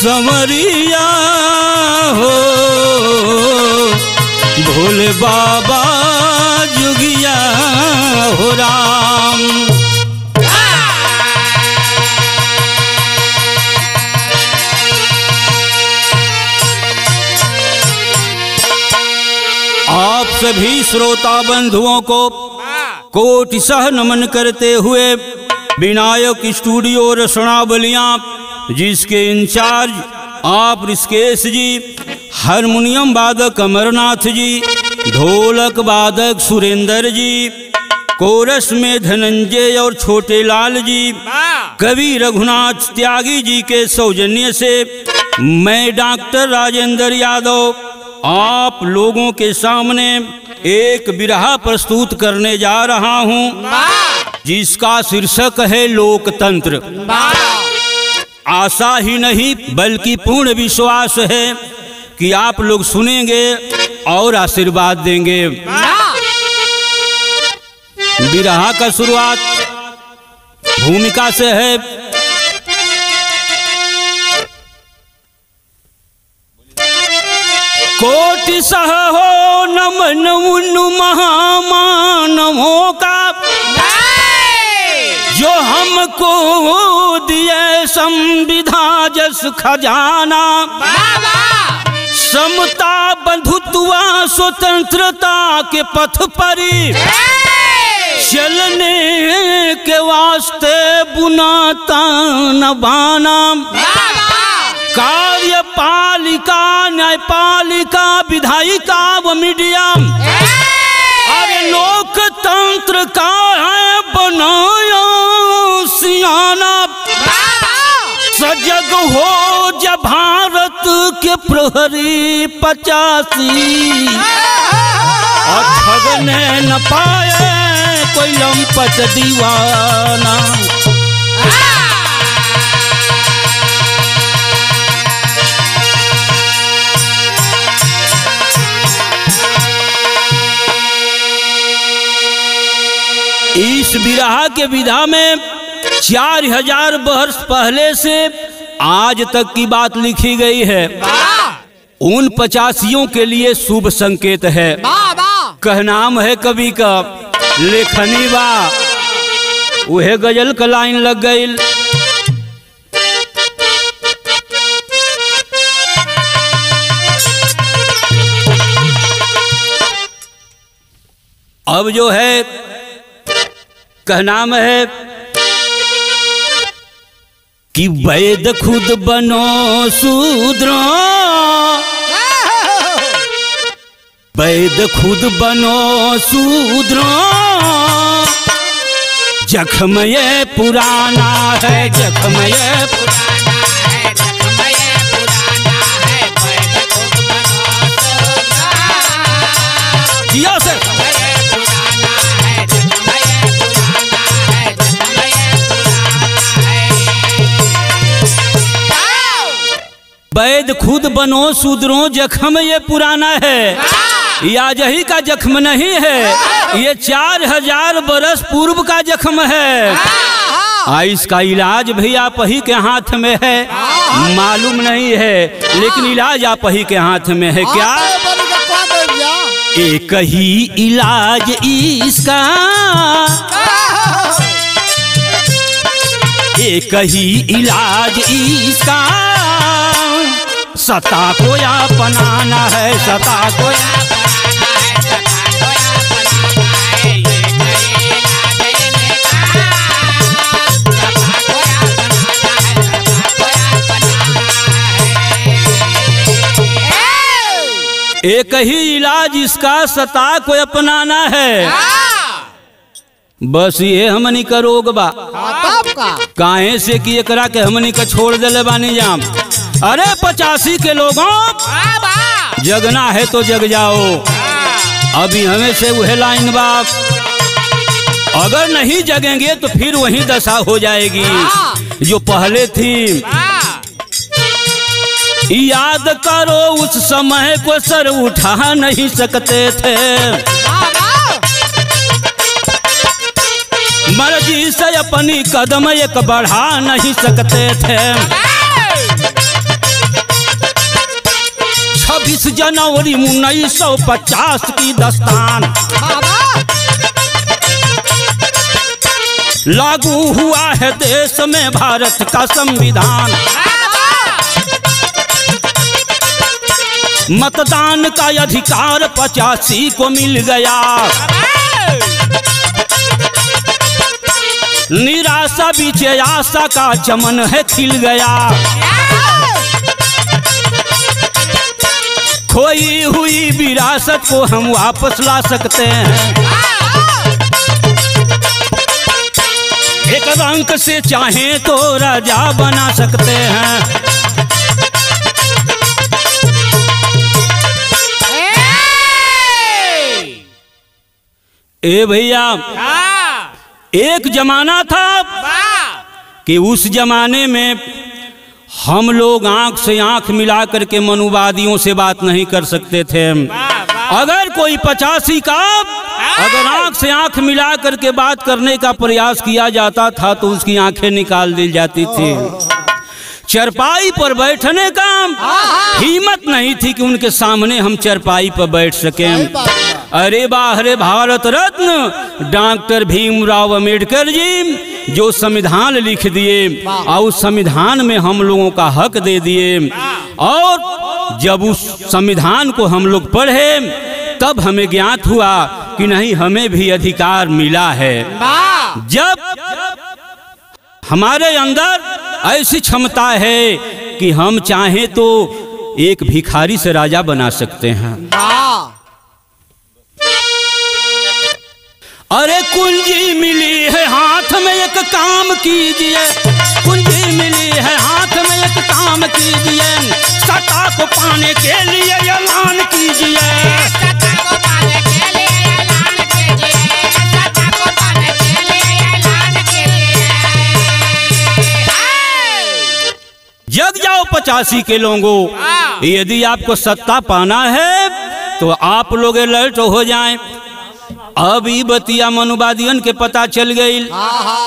संवरिया हो, भोले बाबा जुगिया हो राम। आप सभी श्रोता बंधुओं को कोटिशः नमन करते हुए विनायक स्टूडियो रसना बलिया, जिसके इंचार्ज आप ऋषिकेश जी, हारमोनियम वादक अमरनाथ जी, ढोलक वादक सुरेंद्र जी, कोरस में धनंजय और छोटे लाल जी, कवि रघुनाथ त्यागी जी के सौजन्य से मैं डॉक्टर राजेंद्र यादव आप लोगों के सामने एक बिरहा प्रस्तुत करने जा रहा हूं, जिसका शीर्षक है लोकतंत्र। आशा ही नहीं बल्कि पूर्ण विश्वास है कि आप लोग सुनेंगे और आशीर्वाद देंगे। बिरहा का शुरुआत भूमिका से है। कोटिशः हो नमन उन महामानवों का, जो हमको दिए संविधान जस खजाना। समता बंधुत्वा स्वतंत्रता के पथ पर चलने के वास्ते बुनाता न बाना। कार्यपालिका न्यायपालिका विधायिका व मीडिया, अरे लोकतंत्र का है बनाया सियाना। सजग हो जब भारत के प्रहरी 85, और ठगने न पाए कोई लंपट दीवाना। इस बिरहा के विधा में 4000 वर्ष पहले से आज तक की बात लिखी गई है। उन 85 के लिए शुभ संकेत है। कहनाम है कवि का, लेखनी बा वह गजल का लाइन लग गई। अब जो है कहनाम है कि वैद खुद बनो शूद्र, वैद खुद बनो शूद्र। जख्म ये पुराना है, जख्म ये पुराना है, जख्म ये पुराना है। वैद खुद बनो शूद्र, जिया से वैद खुद बनो शूद्रों, जख्म ये पुराना है। ये आज ही का जख्म नहीं है, ये 4000 बरस पूर्व का जख्म है। इसका इलाज भी आप ही के हाथ में है। मालूम नहीं है लेकिन इलाज आप ही के हाथ में है। क्या एक ही इलाज इसका, एक ही इलाज इसका। सत्ता को अपनाना है, सत्ता को अपनाना है, सत्ता को अपनाना है। ये इलाज इनका, सत्ता को अपनाना है, सत्ता को अपनाना है। एक ही इलाज इसका, सत्ता को अपनाना है। बस ये हमनी का रोग बा। काहे से कि एकरा के हमनी का छोड़ देले बानी जाम। अरे 85 के लोगों, जगना है तो जग जाओ। अभी हमें से वह लाइन बाप, अगर नहीं जगेंगे तो फिर वही दशा हो जाएगी जो पहले थी। याद करो उस समय को सर उठा नहीं सकते थे, मर्जी से अपनी कदम एक बढ़ा नहीं सकते थे। जनवरी 1950 की दस्तान। लागू हुआ है देश में भारत का संविधान। मतदान का अधिकार 85 को मिल गया। निराशा बीच आशा का चमन है खिल गया। खोई हुई विरासत को हम वापस ला सकते हैं। एक रंग से चाहें तो राजा बना सकते हैं। ए भैया, एक जमाना था कि उस जमाने में हम लोग आंख से आंख मिलाकर के मनुवादियों से बात नहीं कर सकते थे। अगर कोई 85 का अगर आंख से आंख मिला करके बात करने का प्रयास किया जाता था तो उसकी आंखें निकाल दी जाती थी। चरपाई पर बैठने का हिम्मत नहीं थी कि उनके सामने हम चरपाई पर बैठ सकें। अरे बाहरे भारत रत्न डॉक्टर भीमराव अंबेडकर जी जो संविधान लिख दिए और उस संविधान में हम लोगों का हक दे दिए, और जब उस संविधान को हम लोग पढ़े तब हमें ज्ञात हुआ कि नहीं, हमें भी अधिकार मिला है। जब हमारे अंदर ऐसी क्षमता है कि हम चाहें तो एक भिखारी से राजा बना सकते हैं। अरे कुंजी मिली है हाथ में एक काम कीजिए, कुंजी मिली है हाथ में एक काम कीजिए, सत्ता को पाने के लिए ऐलान कीजिए। जग जाओ 85 के लोगों, यदि आपको सत्ता पाना है तो आप लोग अलर्ट हो जाएं। अब ई बतिया मनुवादियन के पता चल गई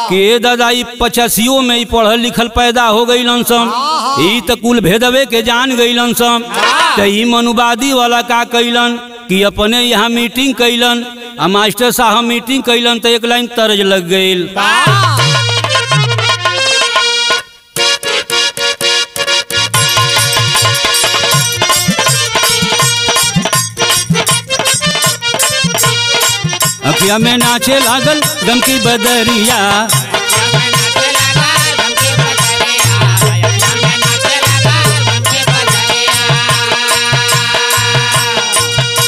कि दादा 85 में पढ़ल लिखल पैदा हो गई लमसम, ई तो कुल भेदवे के जान गई लमसम। तो ई मनुवादी वाला का कैलन कि अपने यहाँ मीटिंग कैलन, आ मास्टर साहब मीटिंग कैलन तो एक लाइन तर्ज लग गई। अखिया में नाचे लागल गम की बदरिया,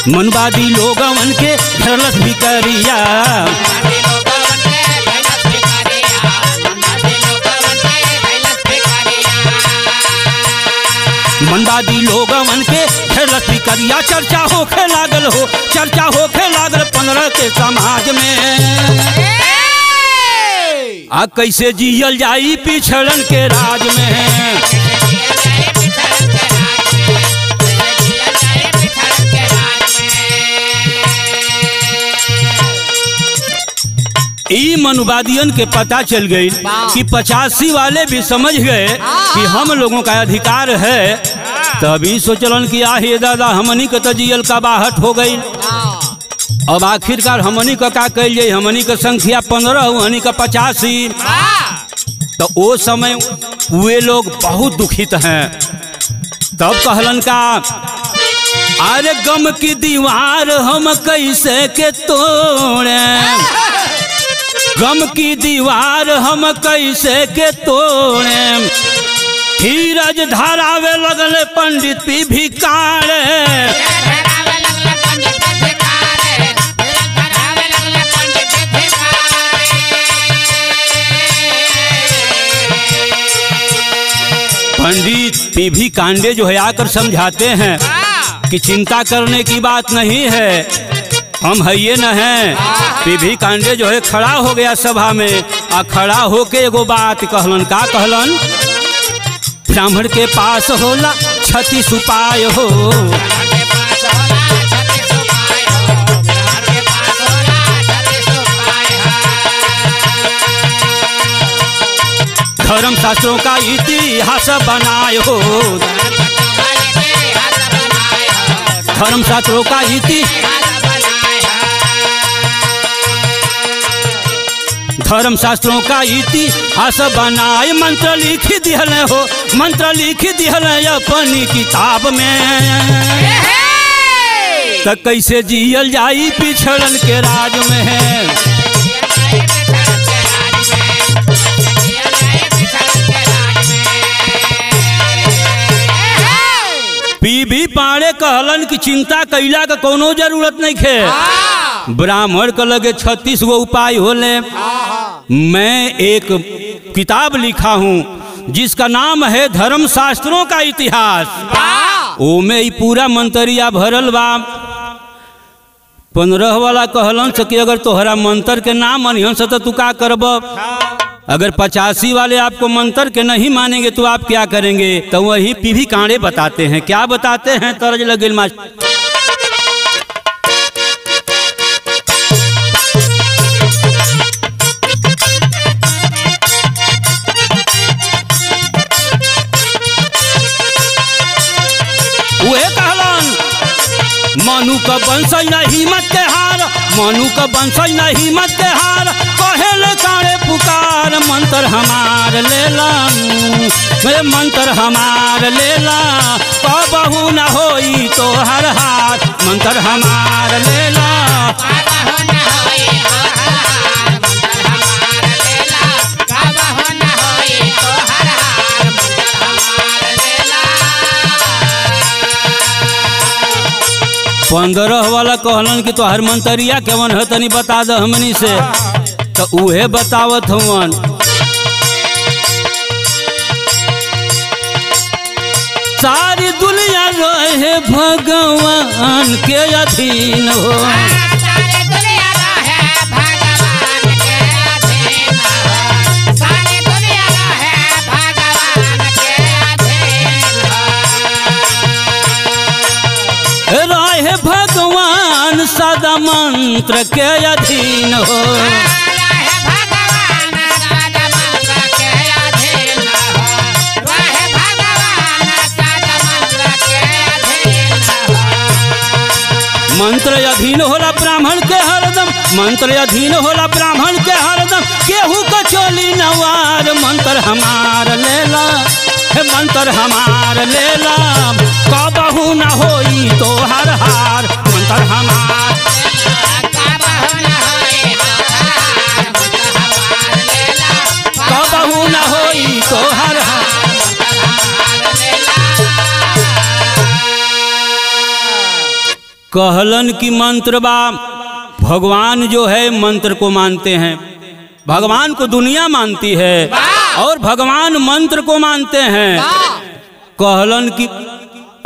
मनवादी लोगवन के धरलस भिकरिया। मनवादी लोगवन के धरलस भिकरिया। चर्चा होखे लागल हो, चर्चा होखे लागल 15 के समाज में। आ कैसे जियल जाई पिछड़न के राज में। ई मनुवादियन के पता चल गई कि 85 वाले भी समझ गए कि हम लोगों का अधिकार है। तभी सोचलन कि आहे दादा हमनी का तो जियल का बाहट हो गई। अब आखिरकार हमनी का क्या कल जाए, हमनी का संख्या 15 हमनी का 85। तो वो समय वे लोग बहुत दुखित हैं। तब कहलन का अरे गम की दीवार हम कैसे के तोड़े, गम की दीवार हम कैसे के तोड़े। धीरज धरावे लगले पंडित पी भिकारे। पंडित पीभी कांडे जो है आकर समझाते हैं कि चिंता करने की बात नहीं है, हम है ये न हैं। पीभी कांडे जो है खड़ा हो गया सभा में, आ खड़ा होके एगो बात कहलन। का कहलन? ब्राह्मण के पास होला 36 उपाय हो, धर्म शास्त्रों का इतिहास बनाए हो, धर्मशास्त्रों का धर्मशास्त्रों का इतिहास बनाए मंत्र लिख दिहल हो, मंत्र लिख दिहल अपनी किताब में। तो कैसे जियल जाई पिछड़न के राज में है। पीबी पाड़े कहलन की चिंता कैला का कोनो जरूरत नहीं है। ब्राह्मण के लगे 36 गो उपाय होले। मैं एक किताब लिखा हूँ जिसका नाम है धर्मशास्त्रों का इतिहास। ओ में ही पूरा मंत्रिया भरल बा। 15 वाला कहलन से कि अगर तोहरा मंत्र के नाम मनिहन से तो तू का करब। अगर 85 वाले आपको मंत्र के नहीं मानेंगे तो आप क्या करेंगे। तो वही पीभी कांडे बताते हैं। क्या बताते हैं तरज लगे मास्टर। वह कहलन मनु का बंश नहीं मत के हार, मनु का बंश नहीं मत के हार। कहेले कांडे पुकार मंत्र हमार लेला, मेरे मंत्र हमार लेला। कबहू न होई तो हर हार मंत्र हमार लेला। पंद्रह वाला कहलन कि तो हर मंतरिया केवन है तनी बता दो हमनी से। तो उहे बतावत हवन। सारी दुनिया रहे भगवान के अधीन हो, रहे भगवान सदा मंत्र के अधीन हो। मंत्र अधीन होला ब्राह्मण के हरदम, मंत्र अधीन होला ब्राह्मण के हरदम। केहू का चोली नवार मंत्र हमार लेला, मंत्र हमार लेला। कबहू न होई तो हर हार मंत्र हमार। कबहू न होई तो हर हार। कहलन की मंत्र बा। भगवान जो है मंत्र को मानते हैं, भगवान को दुनिया मानती है और भगवान मंत्र को मानते हैं। कहलन की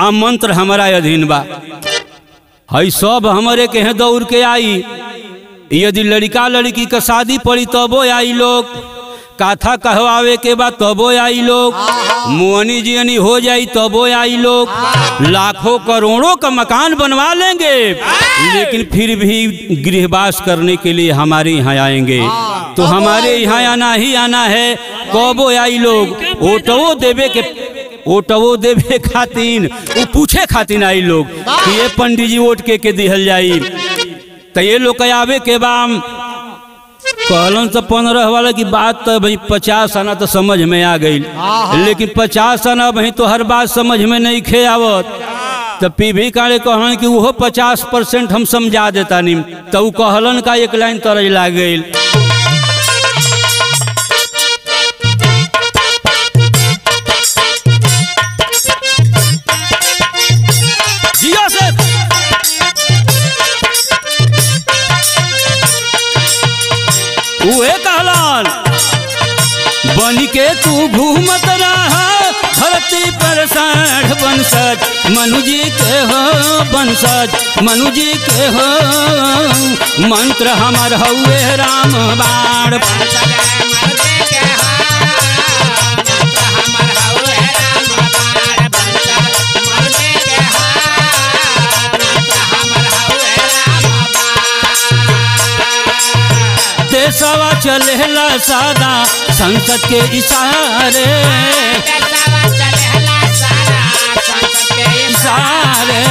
आ मंत्र हमारा अधीन बा, हई सब हमारे के हैं दौड़ के आई। यदि लड़का लड़की का शादी पड़ी तबो आई लोग, कथा कहवावे के बाद तबो आई लोग, मुअनी जियनी हो जाई तबो आई लोग। लाखों करोड़ों का मकान बनवा लेंगे लेकिन फिर भी गृहवास करने के लिए हमारे यहाँ आएंगे। तो हमारे यहाँ आना ही आना है। कबो आई लोग ओटवो देवे के, ओटवो देवे खातिन वो पूछे खातिन आई लोग कि ये पंडित जी वोट के दिहल जाई। तो ये लोग आवे के बाम कहलन तो 15 वाला की बात तो भाई 50 आना तो समझ में आ गई, लेकिन 50 आना भाई तो हर बात समझ में नहीं खे आवत। तो पीभी काले कहलन कि वो 50% हम समझा देता नहीं। तो कहलन का एक लाइन तरज लाग गई। उहे कहलन बन के तू घूमत रहा धरती पर 60 वंशज मनु जी के हो, वंशज मनु जी के हो। मंत्र हमर हउए राम बाण, देशवा चलेला सादा संसद के इशारे, इशारे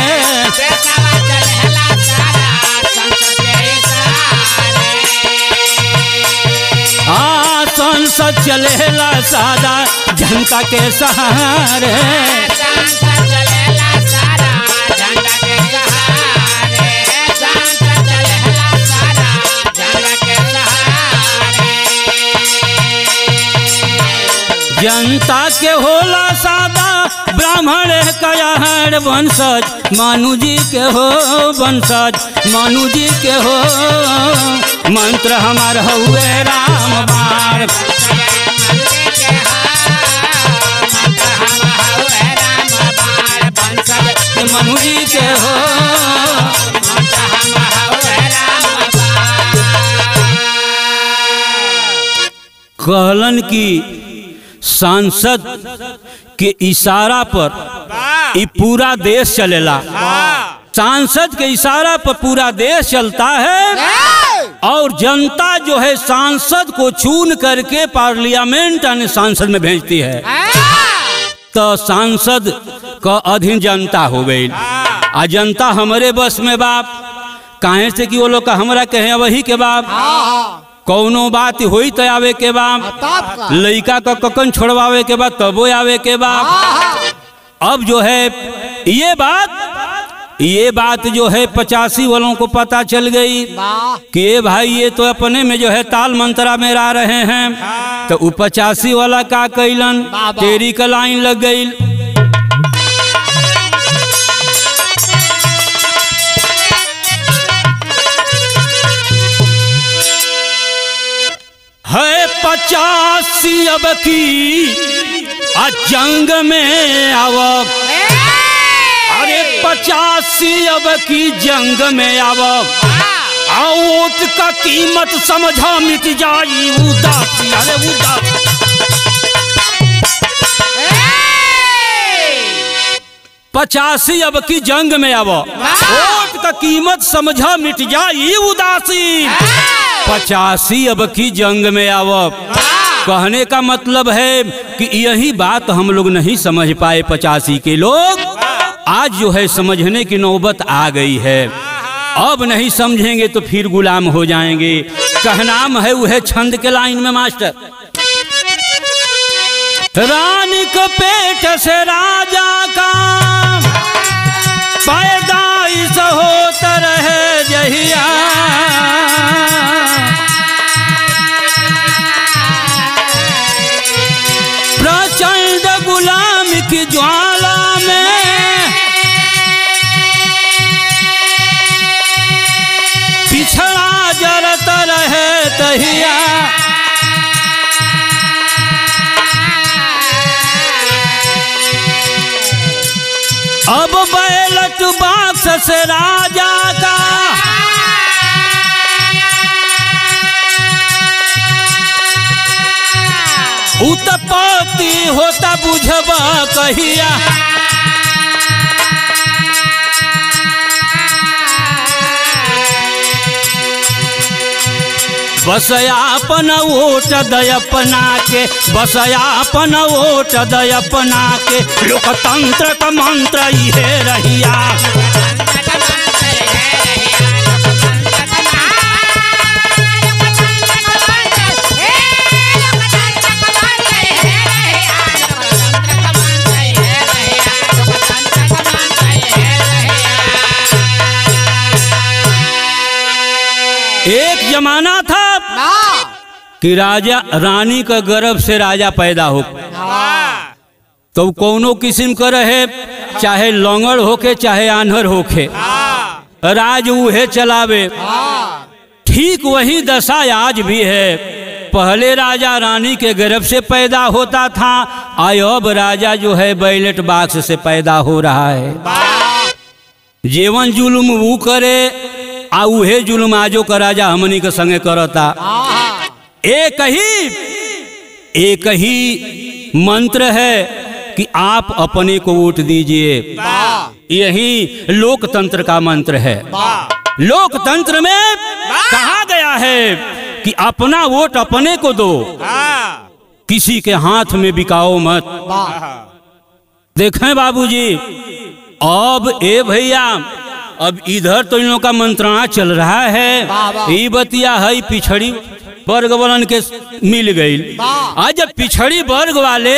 सांसद चलेला सादा जनता के सहारे। जनता के होला सादा ब्राह्मण कयाहर वंशज मानु जी के हो वंशज मानु जी के हो। मंत्र हमार हुए राम बाण मनु जी के हो। कहलन की सांसद के इशारा पर ये पूरा देश चलेला। सांसद के इशारा पर पूरा देश चलता है और जनता जो है सांसद को चुन करके पार्लियामेंट यानी सांसद में भेजती है। तो सांसद का अधीन जनता हो गई। आ जनता हमारे बस में बाप काहे से कि वो लोग का हमरा कहे वही के बाप कौनो बात होई तो आवे के बाप लड़का का ककन छोड़वावे के बाद तबो आवे के बाप। अब जो है ये बात जो है 85 वालों को पता चल गई कि ये भाई ये तो अपने में जो है ताल मंत्रा में रह रहे हैं। तो 85 वाला का कैलन तेरी का लाइन लग गई। है 85 अब की जंग में आवा। अरे 85 अब की जंग में आवा। वोट का कीमत समझा मिट जाई उदासी। अरे उदासी 85 अब की जंग में आवा। वोट का कीमत समझा मिट जाई उदासी। 85 अब की जंग में आओ। कहने का मतलब है कि यही बात हम लोग नहीं समझ पाए 85 के लोग। आज जो है समझने की नौबत आ गई है। अब नहीं समझेंगे तो फिर गुलाम हो जाएंगे। कहनाम है वह छंद के लाइन में मास्टर। रानी के पेट से राजा का पैदाइश होता रहे जहिया। प्रचंड गुलाम की ज्वाला में पिछड़ा जरत रहे तहिया। अब बैलट बाक्स से राजा का उत्पत्ति होता बुझबा कहिया। बस आपन वोट दयपना के बस आपन वोट दयपना के लोकतंत्र का मंत्र ये रहिया। एक जमाना था कि राजा रानी का गर्भ से राजा पैदा हो तो कौनो किस्म का रहे, चाहे लौंगड़ होके चाहे आन्हर होके राज उहे चलावे। ठीक वही दशा आज भी है। पहले राजा रानी के गर्भ से पैदा होता था, अब राजा जो है बैलेट बॉक्स से पैदा हो रहा है। जीवन जुल्म वो करे आ उहे जुल्म आजो का राजा हमनी के संगे करता। एक ही मंत्र है कि आप अपने को वोट दीजिए। यही लोकतंत्र का मंत्र है। लोकतंत्र में कहा गया है कि अपना वोट अपने को दो, किसी के हाथ में बिकाओ मत। देखें बाबूजी, अब ए भैया अब इधर तो इन लोगों का मंत्रणा चल रहा है। ये बतिया है पिछड़ी वर्ग वालन के मिल गई। आज जब पिछड़ी वर्ग वाले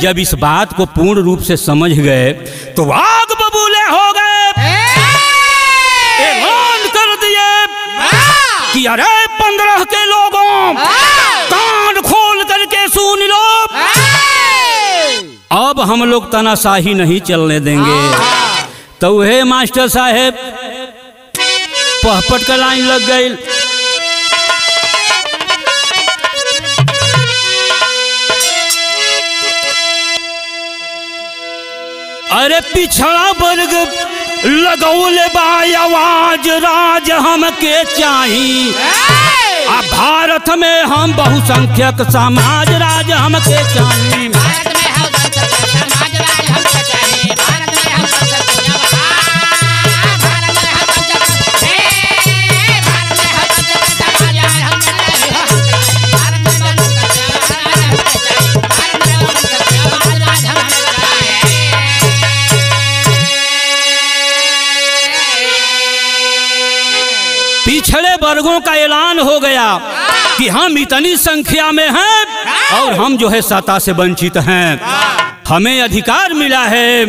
जब इस बात को पूर्ण रूप से समझ गए तो आग बबूले हो गए, ऐलान कर दिए कि अरे 15 के लोगों कान खोल करके सुन लो, अब हम लोग तानाशाही नहीं चलने देंगे। तो वह मास्टर साहेब पहपट का लाइन लग गई। अरे पिछड़ा वर्ग लगौले बाय आवाज, राज हमके चाही। आ भारत में हम बहुसंख्यक समाज, राज हमके चाही। पिछड़े वर्गों का ऐलान हो गया कि हम इतनी संख्या में हैं और हम जो है सत्ता से वंचित हैं, हमें अधिकार मिला है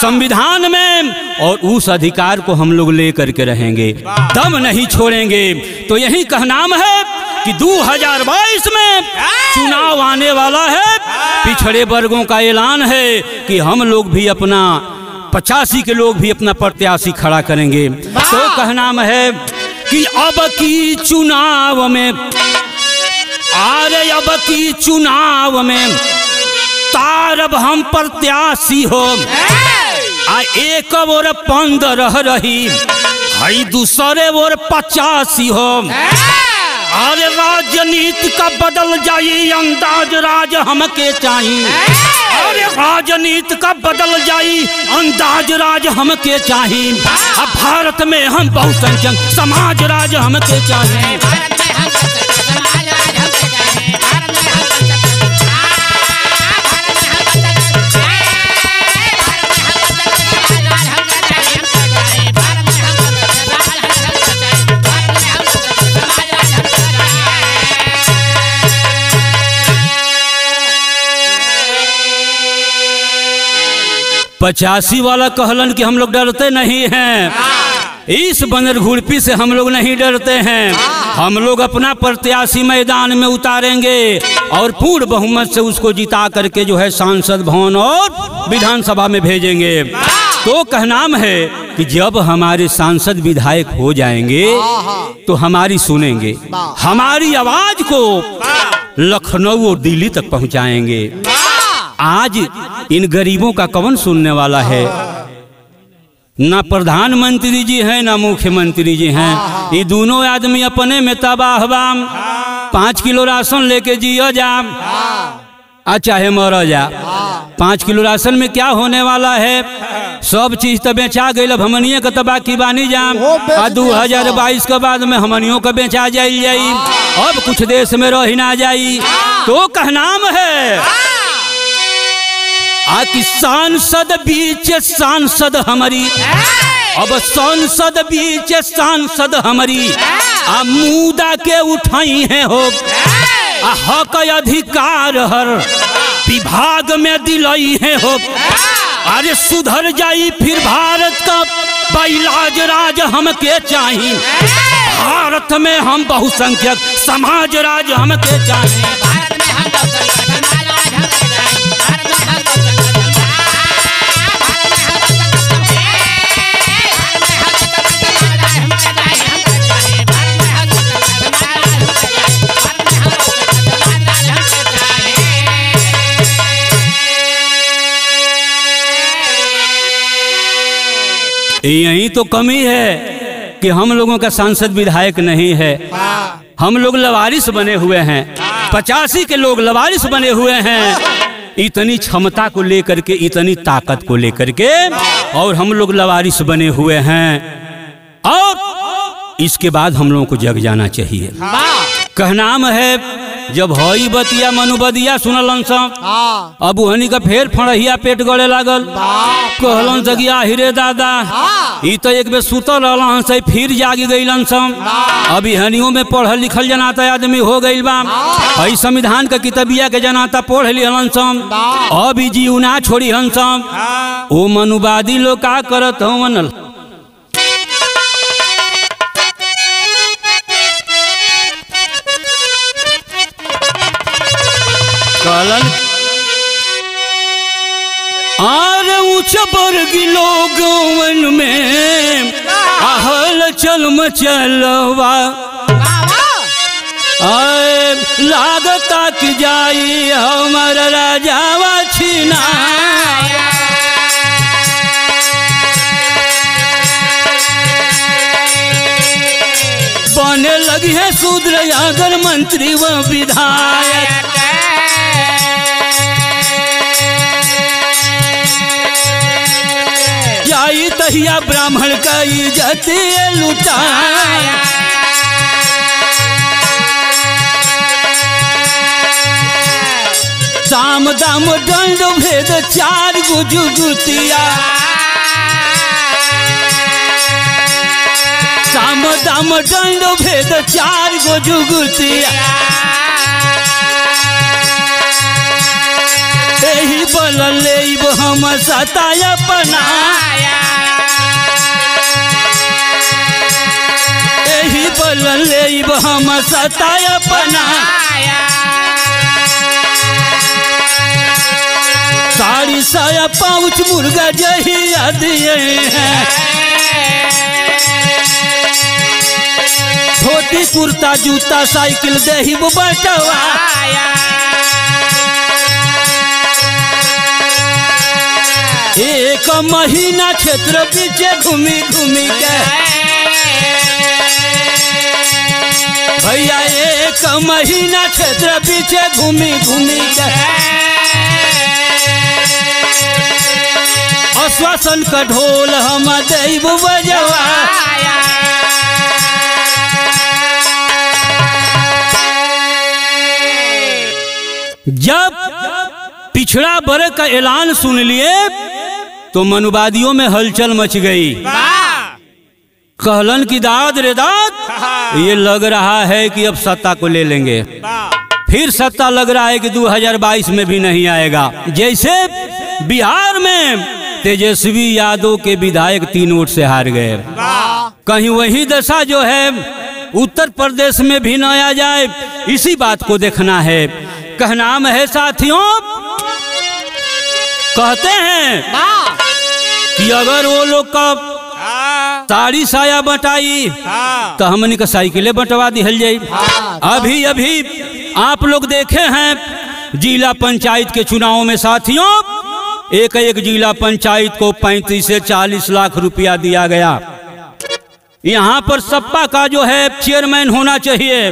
संविधान में और उस अधिकार को हम लोग लेकर के रहेंगे, दम नहीं छोड़ेंगे। तो यही कहनाम है कि 2022 में चुनाव आने वाला है, पिछड़े वर्गों का ऐलान है कि हम लोग भी अपना 85 के लोग भी अपना प्रत्याशी खड़ा करेंगे। तो कहनाम है कि अब की चुनाव में, अरे अब की चुनाव में तारब हम प्रत्याशी हो। आ एक ओर 15 रही, हई दूसरे ओर 85 हो। अरे राजनीति का बदल जाई अंदाज, राज हमके चाहिए। अरे राजनीति का बदल जाई अंदाज, राज हमके चाहिए। अब भारत में हम बहुसंख्यक समाज, राज हमके चाहिए। पचासी वाला कहलन कि हम लोग डरते नहीं हैं, इस बंदर घुड़पी से हम लोग नहीं डरते हैं। हम लोग अपना प्रत्याशी मैदान में उतारेंगे और पूर्ण बहुमत से उसको जिता करके जो है सांसद भवन और विधानसभा में भेजेंगे। तो कहनाम है कि जब हमारे सांसद विधायक हो जाएंगे तो हमारी सुनेंगे, हमारी आवाज को लखनऊ और दिल्ली तक पहुंचाएंगे। आज इन गरीबों का कौन सुनने वाला है? ना प्रधानमंत्री जी हैं ना मुख्यमंत्री जी हैं। ये दोनों आदमी अपने में तबाह बाम। 5 किलो राशन लेके जियो जा चाहे मर जा। 5 किलो राशन में क्या होने वाला है? सब चीज तो बेचा गई, हमनिए का तो बाकी बानी जाम। 2022 के बाद में हमनियों का बेचा जाई, अब कुछ देश में रह ना जाई। तो कहनाम है कि सांसद बीच सांसद हमारी, अब सांसद बीच सांसद हमारी मुदा के उठाई है हो। हक अधिकार हर विभाग में दिलाई है हो। अरे सुधर जाई फिर भारत का बैलाज, राज हमके चाहिए। भारत में हम बहुसंख्यक समाज, राज हमके चाहिए। यही तो कमी है कि हम लोगों का सांसद विधायक नहीं है। हम लोग लवारिस बने हुए हैं, 85 के लोग लवारिस बने हुए हैं। इतनी क्षमता को लेकर के, इतनी ताकत को लेकर के, और हम लोग लवारिस बने हुए हैं। और इसके बाद हम लोगों को जग जाना चाहिए। कहनाम है जब हई बतिया मनुबदिया सुनलन सब अब हनी का फेर फड़हिया पेट गड़े लागल। कहलन से हिरे दादा ई तो एक बेर सुतल रहलन से फिर जागी गईलन सब। अभी हनियों में पढ़ल लिखल जनाता आदमी हो गईल बा। हई संविधान का किताबिया के जनाता पढ़ लिहलन सब। अभी जीव ना छोड़ी हन सब। ओ मनुवादी लोग का करत हवन कहलन आर उच्च वर्गी लोगन में आहल चल मचलवा लागता कि जाई हमार राजावा छीना। बने लगी है शूद्र अगर मंत्री व विधायक। जाई तहिया ब्राह्मण का इज्जत लुटाया। साम दाम दंड भेद चार गुजुगुतिया। साम दाम दंड भेद चार गुजुगुतिया। एही बल लेब हम सताय अपनाया। एही बल लेब हम सताय अपनाया। साड़ी साया पाउच मुर्गा जहिया दिए हैं। धोती कुर्ता जूता साइकिल दही बटवाया। एक महीना क्षेत्र पीछे घूमी घूमी के भैया एक महीना क्षेत्र पीछे घूमी घूमी के आश्वासन का ढोल हम देव बजवाया। जब पिछड़ा वर्ग का ऐलान सुन लिए तो मनुवादियों में हलचल मच गई। कहलन की दाद रे दाद ये लग रहा है कि अब सत्ता को ले लेंगे। फिर सत्ता लग रहा है कि 2022 में भी नहीं आएगा। जैसे बिहार में तेजस्वी यादव के विधायक 3 वोट से हार गए। कहीं वही दशा जो है उत्तर प्रदेश में भी न आ जाए, इसी बात को देखना है। कहना है साथियों, कहते हैं कि अगर वो लोग का साड़ी साया बटाई तो हमने का साइकिलें बंटवा दिहल जाए। अभी अभी आप लोग देखे हैं जिला पंचायत के चुनाव में साथियों, एक एक जिला पंचायत को 35 से 40 लाख रुपया दिया गया। यहाँ पर सपा का जो है चेयरमैन होना चाहिए,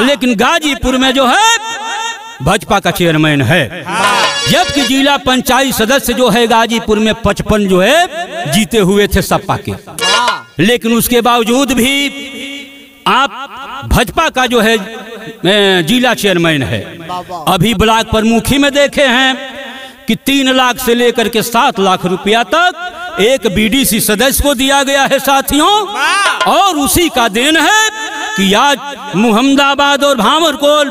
लेकिन गाजीपुर में जो है भाजपा का चेयरमैन है। जबकि जिला पंचायत सदस्य जो है गाजीपुर में 55 जो है जीते हुए थे सपा के, लेकिन उसके बावजूद भी आप भाजपा का जो है जिला चेयरमैन है। अभी ब्लॉक प्रमुखी में देखे हैं कि 3 लाख से लेकर के 7 लाख रुपया तक एक बीडीसी सदस्य को दिया गया है साथियों। और उसी का देन है कि आज मुहम्मदाबाद और भावरकोल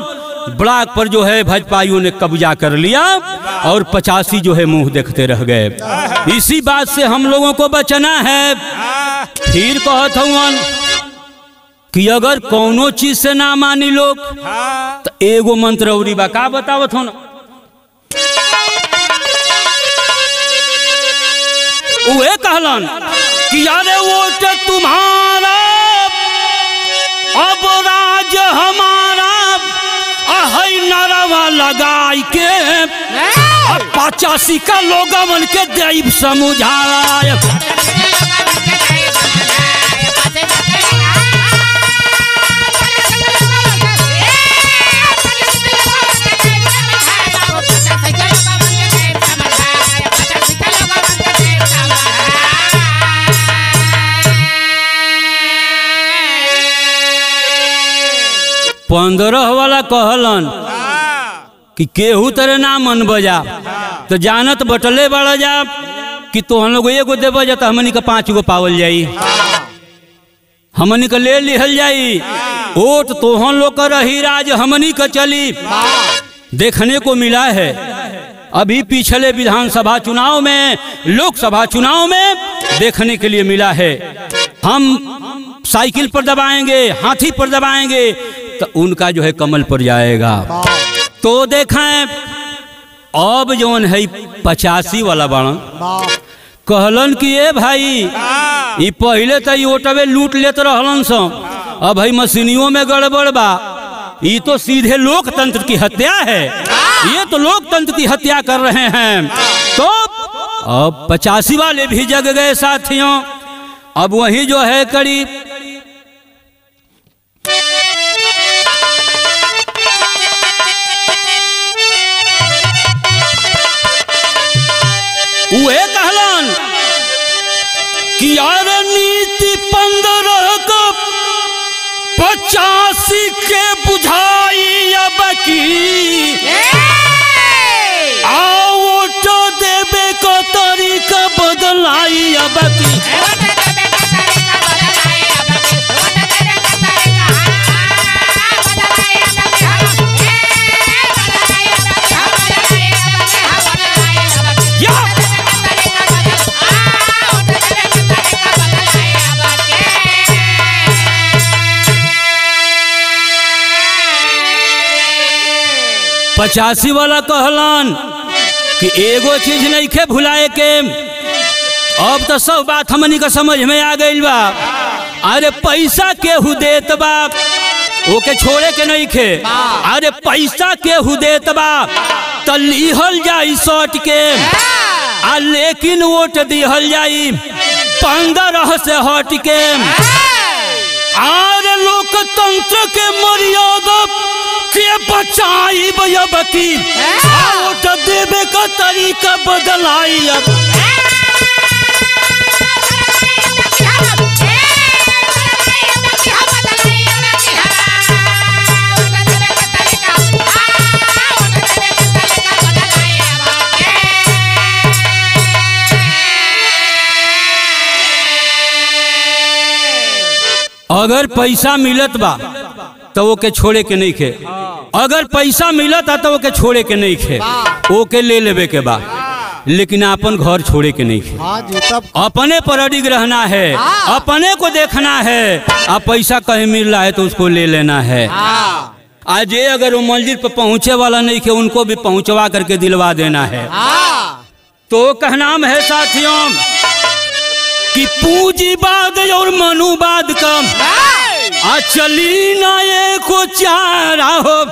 ब्लॉक पर जो है भाजपाइयों ने कब्जा कर लिया और 85 जो है मुंह देखते रह गए। इसी बात से हम लोगों को बचना है। फिर कहत हूँ कि अगर कोनो चीज से ना मानी लोग तो एगो मंत्र औरी बा, का बतावत हो ना, उहे कहलन कि अरे वोट तुम्हारा अब राज हमारा, नरवा लगाई के 85 का लोगवन के देव समुझाए। पंद्रह वाला कहलन कि केहू तरह ना मन बजा तो जानत बटले बड़ा जा कि तो हम लोग एगो देव जा तो हमनी का 5 गो पावल जाई, हमनी का ले लिहल जाई। वोट तो हम लोग का रही राज हमनी का चली। देखने को मिला है अभी पिछले विधानसभा चुनाव में, लोकसभा चुनाव में देखने के लिए मिला है। हम साइकिल पर दबाएंगे, हाथी पर दबाएंगे तो उनका जो है कमल पर जाएगा। तो देखें अब जोन है 85 वाला बाण कहलन कि ए भाई ये पहले तो ओटवे लूट लेते रहलन सो, अब भाई मशीनियों में गड़बड़ बा, ये तो सीधे लोकतंत्र की हत्या है, ये तो लोकतंत्र की हत्या कर रहे हैं। तो अब 85 वाले भी जग गए साथियों। अब वही जो है करीब उहे कहलन कि यार नीति 15 को 85 के बुझाई अब की आओ तो देवे को तरीका बदलाई अब की। पचासी वाला कहलन कि एगो चीज नहीं खे भुलाए के, अब तो सब बात हमनी का समझ में आ गई बा। अरे पैसा केहू देत बा ओके छोड़े के नहीं खे, अरे पैसा केहू देत बा तो लिहल जाई सट के, आ लेकिन वोट दिहल जाई 15 से हट के। अरे लोकतंत्र के मर्यादा के बचाई बकी, वोट देवे का तरीका बदलाई अब। अगर पैसा मिलत बा तो वो के छोड़े के नहीं खे, अगर पैसा मिलत तो वो के छोड़े के नहीं खे, वो के ले लेवे के बा, लेकिन अपन घर छोड़े के नहीं खे। अपने पर अडिग रहना है, अपने को देखना है। अब पैसा कहीं मिल रहा है तो उसको ले लेना है। आज ये अगर वो मंजिल पर पहुंचे वाला नहीं खे उनको भी पहुंचवा करके दिलवा देना है। तो कहनाम है साथियों कि पूंजीवाद और मनुवाद का चली ना ये को चारा हो।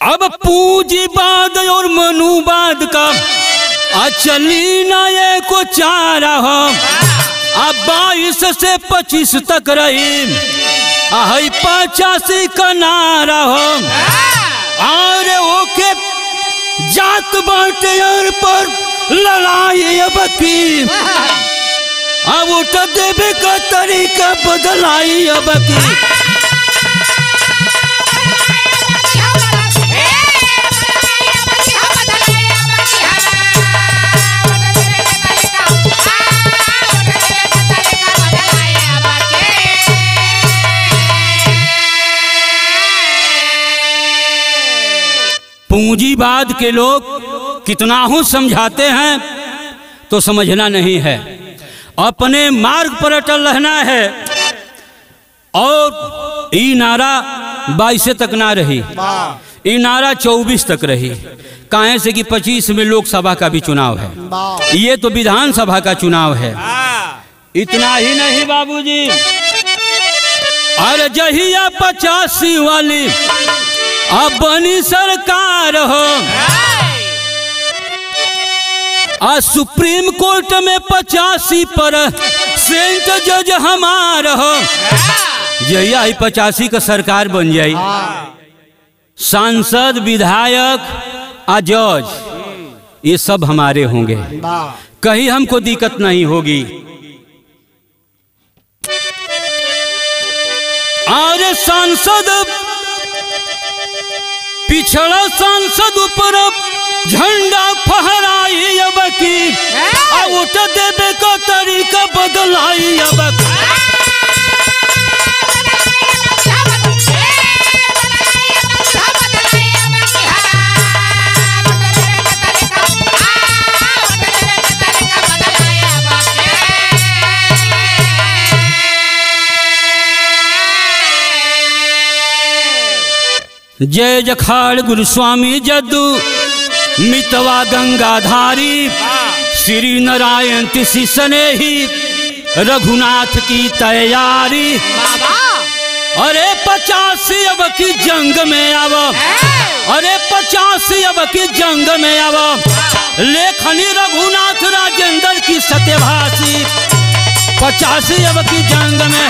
अब पूंजीवाद और मनुवाद का चली ना ये को चारा हो। अब 22 से 25 तक रही 85 का नारा हो। अरे ओके जात बाटे और पर लड़ाई अब की, अब वोट देवे का तरीका बदलाई अब की। पूंजीवाद के लोग कितना ही समझाते हैं तो समझना नहीं है, अपने मार्ग पर अटल रहना है। और ये नारा 22 तक ना रही, ये नारा 24 तक रही। काहे से कि 25 में लोकसभा का भी चुनाव है, ये तो विधानसभा का चुनाव है। इतना ही नहीं बाबूजी, अरे जहिया 85 वाली अब बनी सरकार हो, आज सुप्रीम कोर्ट में 85% जज हमार हो। जहिया 85 का सरकार बन जाई, सांसद विधायक आ जज ये सब हमारे होंगे, कहीं हमको दिक्कत नहीं होगी। और सांसद पिछड़ा सांसद ऊपर झंडा फहराई अब की वोट देवे का तरीका बदलाई अब जय जखाड़ गुरुस्वामी जद्दू मितवा गंगाधारी श्री नारायण तिसी स्नेही रघुनाथ की तैयारी। अरे 50 अब की जंग में अब अरे 50 अब की जंग में अब लेखनी रघुनाथ राजेंद्र की सत्यभाषी 50 अब की जंग में